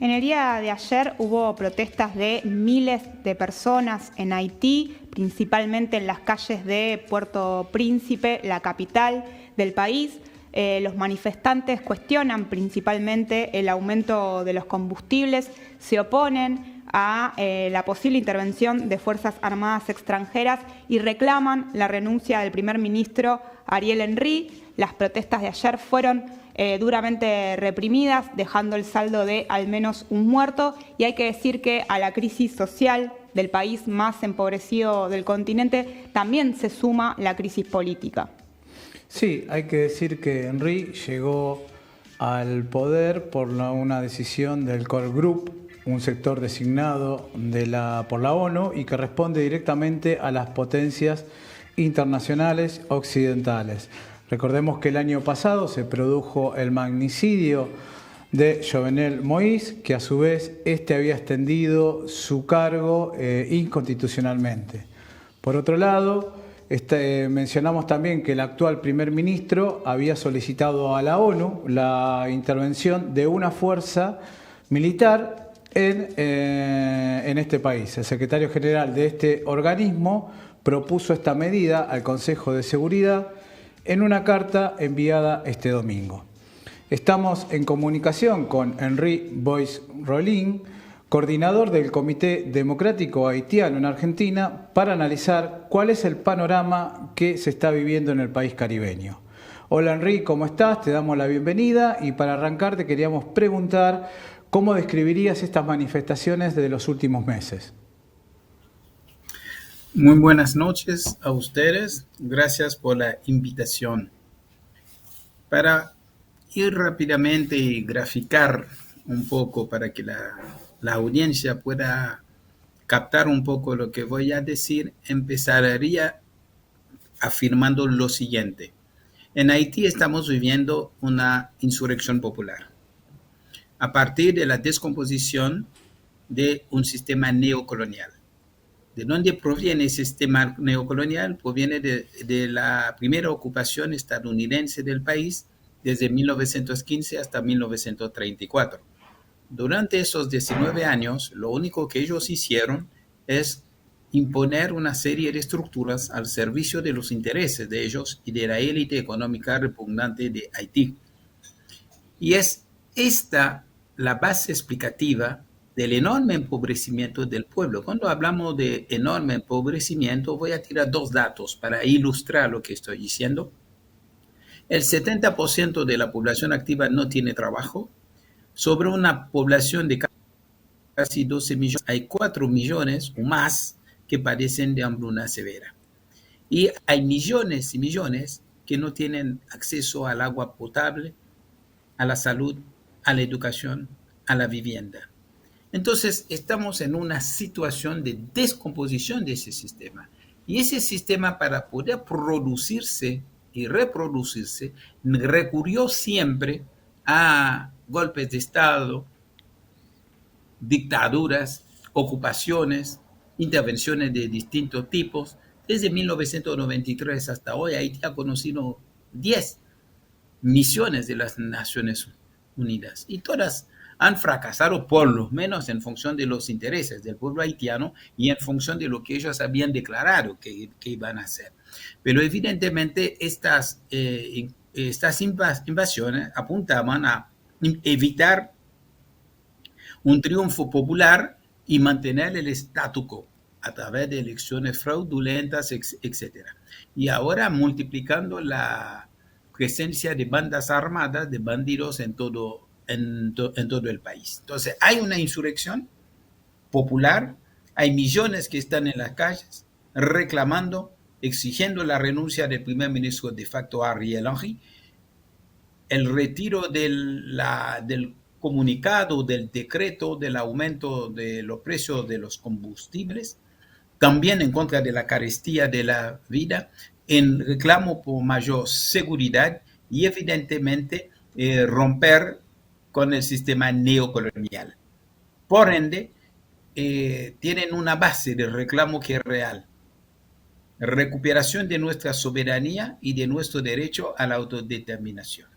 En el día de ayer hubo protestas de miles de personas en Haití, principalmente en las calles de Puerto Príncipe, la capital del país. Los manifestantes cuestionan principalmente el aumento de los combustibles, se oponen a la posible intervención de Fuerzas Armadas extranjeras y reclaman la renuncia del primer ministro Ariel Henry. Las protestas de ayer fueron duramente reprimidas, dejando el saldo de al menos un muerto, y hay que decir que a la crisis social del país más empobrecido del continente también se suma la crisis política. Sí, hay que decir que Henry llegó al poder por una decisión del Core Group, un sector designado por la ONU y que responde directamente a las potencias internacionales occidentales. Recordemos que el año pasado se produjo el magnicidio de Jovenel Moïse, que a su vez había extendido su cargo inconstitucionalmente. Por otro lado, mencionamos también que el actual primer ministro había solicitado a la ONU la intervención de una fuerza militar en este país. El secretario general de este organismo propuso esta medida al Consejo de Seguridad en una carta enviada este domingo. Estamos en comunicación con Henry Boyce Rollin, coordinador del Comité Democrático Haitiano en Argentina, para analizar cuál es el panorama que se está viviendo en el país caribeño. Hola Henry, ¿cómo estás? Te damos la bienvenida y para arrancar te queríamos preguntar cómo describirías estas manifestaciones de los últimos meses. Muy buenas noches a ustedes. Gracias por la invitación. Para ir rápidamente y graficar un poco para que la audiencia pueda captar un poco lo que voy a decir, empezaría afirmando lo siguiente. En Haití estamos viviendo una insurrección popular a partir de la descomposición de un sistema neocolonial. ¿De dónde proviene ese sistema neocolonial? Proviene de la primera ocupación estadounidense del país desde 1915 hasta 1934. Durante esos 19 años, lo único que ellos hicieron es imponer una serie de estructuras al servicio de los intereses de ellos y de la élite económica repugnante de Haití. Y es esta la base explicativa del enorme empobrecimiento del pueblo. Cuando hablamos de enorme empobrecimiento, voy a tirar dos datos para ilustrar lo que estoy diciendo. El 70% de la población activa no tiene trabajo. Sobre una población de casi 12 millones, hay 4 millones o más que padecen de hambruna severa. Y hay millones y millones que no tienen acceso al agua potable, a la salud, a la educación, a la vivienda. Entonces, estamos en una situación de descomposición de ese sistema. Y ese sistema, para poder producirse y reproducirse, recurrió siempre a golpes de Estado, dictaduras, ocupaciones, intervenciones de distintos tipos. Desde 1993 hasta hoy, Haití ha conocido 10 misiones de las Naciones Unidas y todas han fracasado por lo menos en función de los intereses del pueblo haitiano y en función de lo que ellos habían declarado que iban a hacer. Pero evidentemente estas invasiones apuntaban a evitar un triunfo popular y mantener el statu quo a través de elecciones fraudulentas, etc. Y ahora multiplicando la presencia de bandas armadas, de bandidos en todo el país. Entonces, hay una insurrección popular, hay millones que están en las calles reclamando, exigiendo la renuncia del primer ministro de facto Ariel Henry, el retiro del comunicado, del decreto del aumento de los precios de los combustibles, también en contra de la carestía de la vida, en reclamo por mayor seguridad y evidentemente romper con el sistema neocolonial. Por ende, tienen una base de reclamo que es real. Recuperación de nuestra soberanía y de nuestro derecho a la autodeterminación.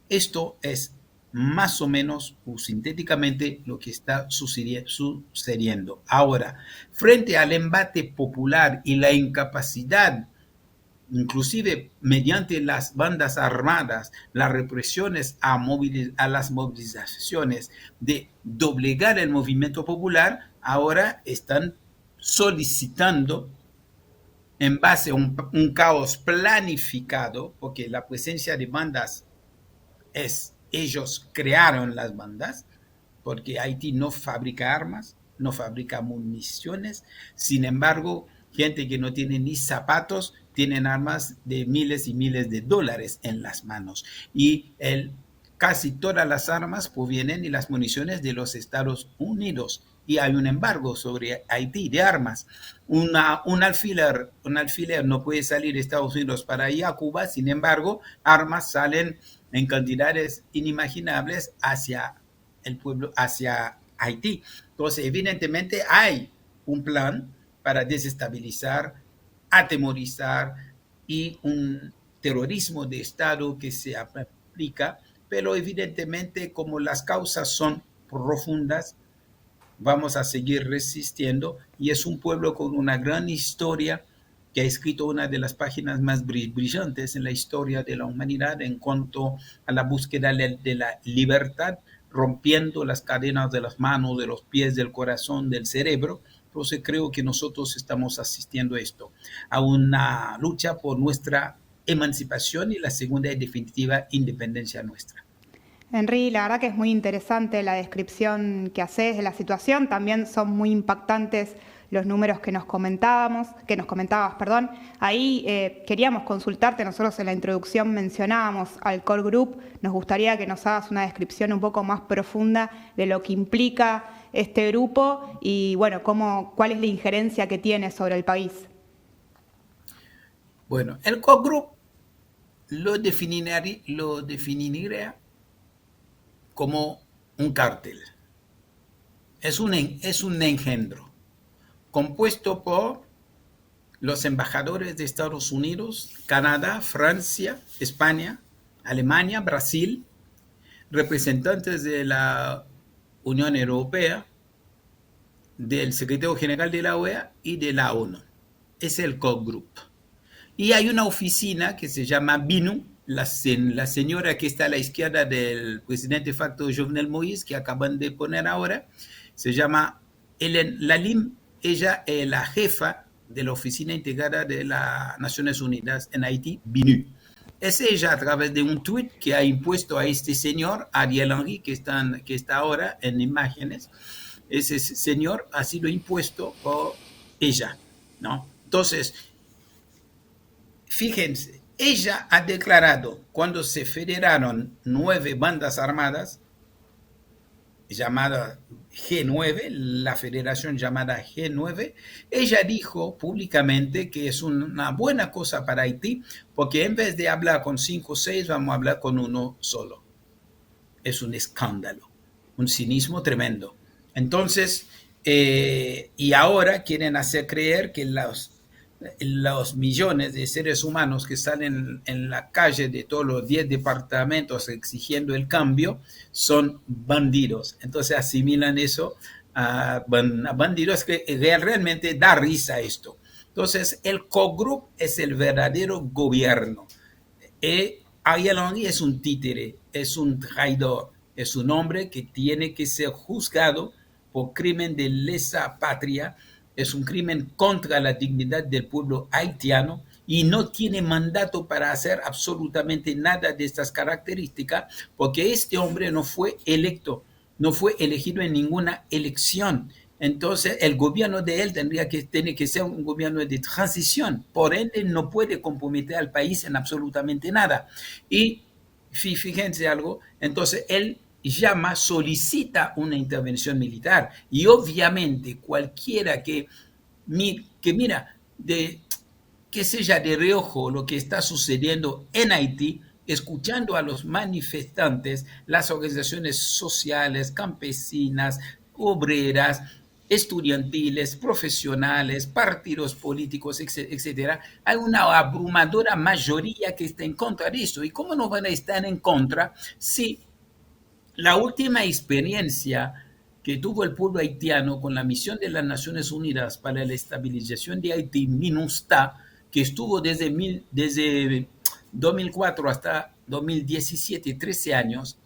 Esto es más o menos o sintéticamente lo que está sucediendo. Ahora, frente al embate popular y la incapacidad, inclusive mediante las bandas armadas, las represiones a las movilizaciones, de doblegar el movimiento popular, ahora están solicitando en base a un caos planificado, porque la presencia de bandas ellos crearon las bandas, porque Haití no fabrica armas, no fabrica municiones, sin embargo, gente que no tiene ni zapatos, tienen armas de miles y miles de dólares en las manos. Y casi todas las armas provienen y las municiones de los Estados Unidos. Y hay un embargo sobre Haití de armas. Un alfiler no puede salir de Estados Unidos para ir a Cuba, sin embargo, armas salen en cantidades inimaginables hacia el pueblo, hacia Haití. Entonces, evidentemente hay un plan para desestabilizar, atemorizar y un terrorismo de Estado que se aplica, pero evidentemente como las causas son profundas, vamos a seguir resistiendo y es un pueblo con una gran historia que ha escrito una de las páginas más brillantes en la historia de la humanidad en cuanto a la búsqueda de la libertad, rompiendo las cadenas de las manos, de los pies, del corazón, del cerebro. Entonces creo que nosotros estamos asistiendo a esto, a una lucha por nuestra emancipación y la segunda y definitiva independencia nuestra. Henry, la verdad que es muy interesante la descripción que haces de la situación. También son muy impactantes los números que nos comentabas, perdón. Ahí queríamos consultarte, nosotros en la introducción mencionábamos al Core Group. Nos gustaría que nos hagas una descripción un poco más profunda de lo que implica este grupo y, bueno, cuál es la injerencia que tiene sobre el país. Bueno, el Core Group lo definiría como un cártel. Es un engendro compuesto por los embajadores de Estados Unidos, Canadá, Francia, España, Alemania, Brasil, representantes de la Unión Europea, del secretario general de la OEA y de la ONU. Es el Core Group. Y hay una oficina que se llama BINU, la señora que está a la izquierda del presidente de facto Jovenel Moïse, que acaban de poner ahora, se llama Hélène Lalim. Ella es la jefa de la oficina integrada de las Naciones Unidas en Haití, BINU. Es ella, a través de un tuit que ha impuesto a este señor, Ariel Henry, que está ahora en imágenes. Ese señor ha sido impuesto por ella, ¿no? Entonces, fíjense, ella ha declarado cuando se federaron 9 bandas armadas, llamada G9, la federación llamada G9, ella dijo públicamente que es una buena cosa para Haití, porque en vez de hablar con 5 o 6, vamos a hablar con uno solo. Es un escándalo, un cinismo tremendo. Entonces, y ahora quieren hacer creer que los millones de seres humanos que salen en la calle de todos los 10 departamentos exigiendo el cambio son bandidos. Entonces asimilan eso a bandidos, que realmente da risa esto. Entonces el Core Group es el verdadero gobierno. Ariel Henry es un títere, es un traidor, es un hombre que tiene que ser juzgado por crimen de lesa patria. Es un crimen contra la dignidad del pueblo haitiano y no tiene mandato para hacer absolutamente nada de estas características, porque este hombre no fue electo, no fue elegido en ninguna elección. Entonces, el gobierno de él tiene que ser un gobierno de transición. Por ende, no puede comprometer al país en absolutamente nada. Y fíjense algo, entonces él solicita una intervención militar. Y obviamente cualquiera que mira, que sea de reojo lo que está sucediendo en Haití, escuchando a los manifestantes, las organizaciones sociales, campesinas, obreras, estudiantiles, profesionales, partidos políticos, etcétera, hay una abrumadora mayoría que está en contra de esto. ¿Y cómo no van a estar en contra si la última experiencia que tuvo el pueblo haitiano con la misión de las Naciones Unidas para la estabilización de Haití, MINUSTAH, que estuvo desde 2004 hasta 2017, 13 años,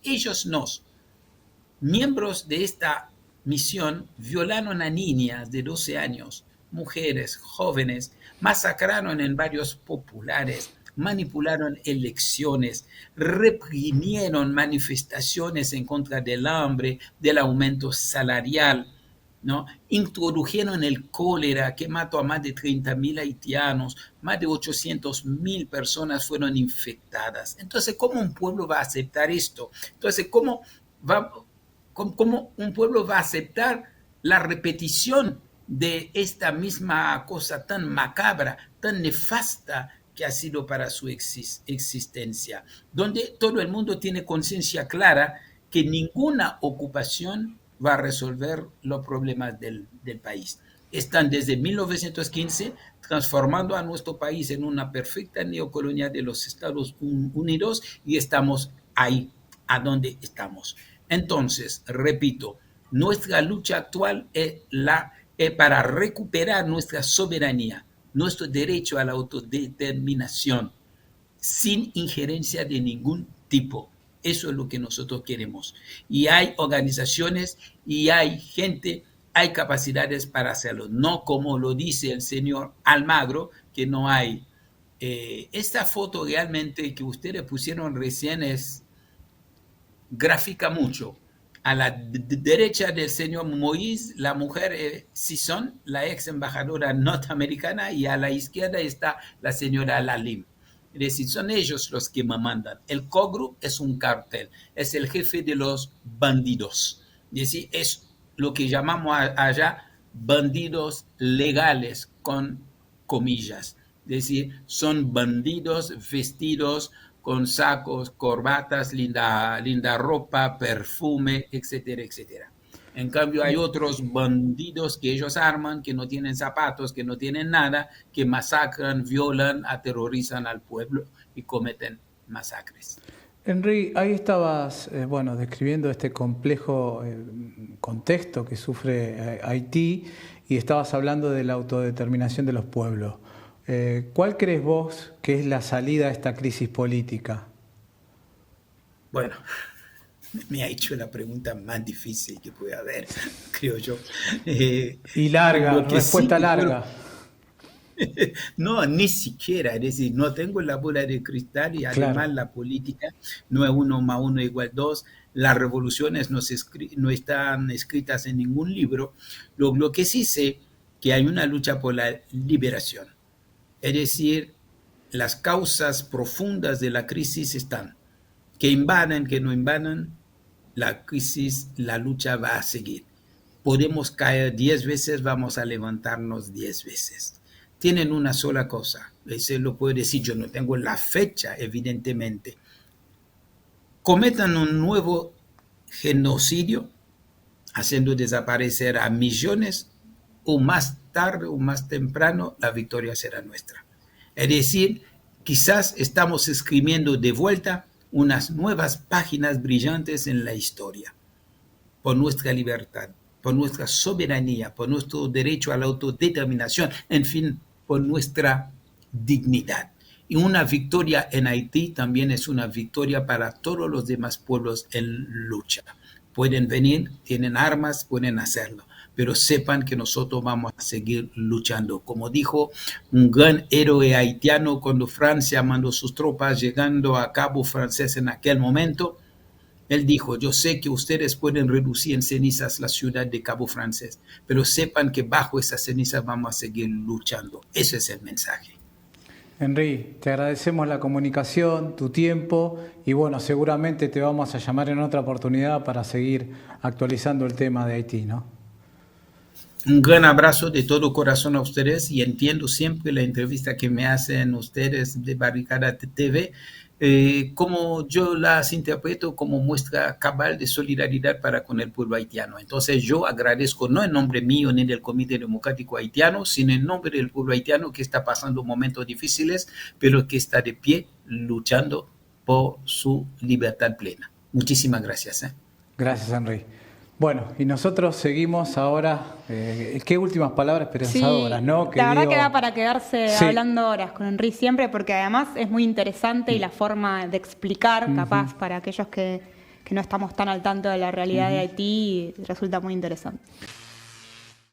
miembros de esta misión, violaron a niñas de 12 años, mujeres, jóvenes, masacraron en barrios populares, manipularon elecciones, reprimieron manifestaciones en contra del hambre, del aumento salarial, ¿no? Introdujeron el cólera que mató a más de 30.000 haitianos, más de 800.000 personas fueron infectadas. Entonces, ¿cómo un pueblo va a aceptar esto? Entonces, ¿cómo un pueblo va a aceptar la repetición de esta misma cosa tan macabra, tan nefasta que ha sido para su existencia, donde todo el mundo tiene conciencia clara que ninguna ocupación va a resolver los problemas del país? Están desde 1915 transformando a nuestro país en una perfecta neocolonia de los Estados Unidos y estamos ahí, a donde estamos. Entonces, repito, nuestra lucha actual es para recuperar nuestra soberanía, nuestro derecho a la autodeterminación, sin injerencia de ningún tipo. Eso es lo que nosotros queremos. Y hay organizaciones y hay gente, hay capacidades para hacerlo. No como lo dice el señor Almagro, que no hay. Esta foto realmente que ustedes pusieron recién grafica mucho. A la derecha del señor Moïse, la mujer Sison, la ex embajadora norteamericana, y a la izquierda está la señora Lalim. Es decir, son ellos los que mandan. El COGRU es un cartel, es el jefe de los bandidos. Es decir, es lo que llamamos allá bandidos legales, con comillas. Es decir, son bandidos vestidos con sacos, corbatas, linda ropa, perfume, etcétera, etcétera. En cambio, hay otros bandidos que ellos arman, que no tienen zapatos, que no tienen nada, que masacran, violan, aterrorizan al pueblo y cometen masacres. Henry, ahí estabas describiendo este complejo contexto que sufre Haití y estabas hablando de la autodeterminación de los pueblos. ¿Cuál crees vos que es la salida a esta crisis política? Bueno, me ha hecho la pregunta más difícil que puede haber, creo yo. Y larga, respuesta sí, larga. No, ni siquiera, es decir, no tengo la bola de cristal y además claro, la política no es 1 más 1 igual 2, las revoluciones no están escritas en ningún libro. Lo que sí sé que hay una lucha por la liberación. Es decir, las causas profundas de la crisis están. Que invadan, que no invadan, la crisis, la lucha va a seguir. Podemos caer 10 veces, vamos a levantarnos 10 veces. Tienen una sola cosa, ese lo puedo decir, yo no tengo la fecha, evidentemente. Cometan un nuevo genocidio, haciendo desaparecer a millones, o más tarde o más temprano la victoria será nuestra. Es decir, quizás estamos escribiendo de vuelta unas nuevas páginas brillantes en la historia, por nuestra libertad, por nuestra soberanía, por nuestro derecho a la autodeterminación, en fin, por nuestra dignidad. Y una victoria en Haití también es una victoria para todos los demás pueblos en lucha. Pueden venir, tienen armas, pueden hacerlo, pero sepan que nosotros vamos a seguir luchando. Como dijo un gran héroe haitiano cuando Francia mandó sus tropas llegando a Cabo Francés en aquel momento, él dijo, yo sé que ustedes pueden reducir en cenizas la ciudad de Cabo Francés, pero sepan que bajo esas cenizas vamos a seguir luchando. Ese es el mensaje. Henry, te agradecemos la comunicación, tu tiempo y bueno, seguramente te vamos a llamar en otra oportunidad para seguir actualizando el tema de Haití, ¿no? Un gran abrazo de todo corazón a ustedes y entiendo siempre la entrevista que me hacen ustedes de Barricada TV, como yo las interpreto como muestra cabal de solidaridad para con el pueblo haitiano. Entonces yo agradezco no en nombre mío ni del Comité Democrático Haitiano, sino en nombre del pueblo haitiano que está pasando momentos difíciles, pero que está de pie luchando por su libertad plena. Muchísimas gracias. Gracias, Henry. Bueno, y nosotros seguimos ahora. ¿Qué últimas palabras esperanzadoras, sí, no? La verdad que da para quedarse Sí. hablando horas con Henry siempre, porque además es muy interesante y la forma de explicar, capaz, para aquellos que no estamos tan al tanto de la realidad de Haití, resulta muy interesante.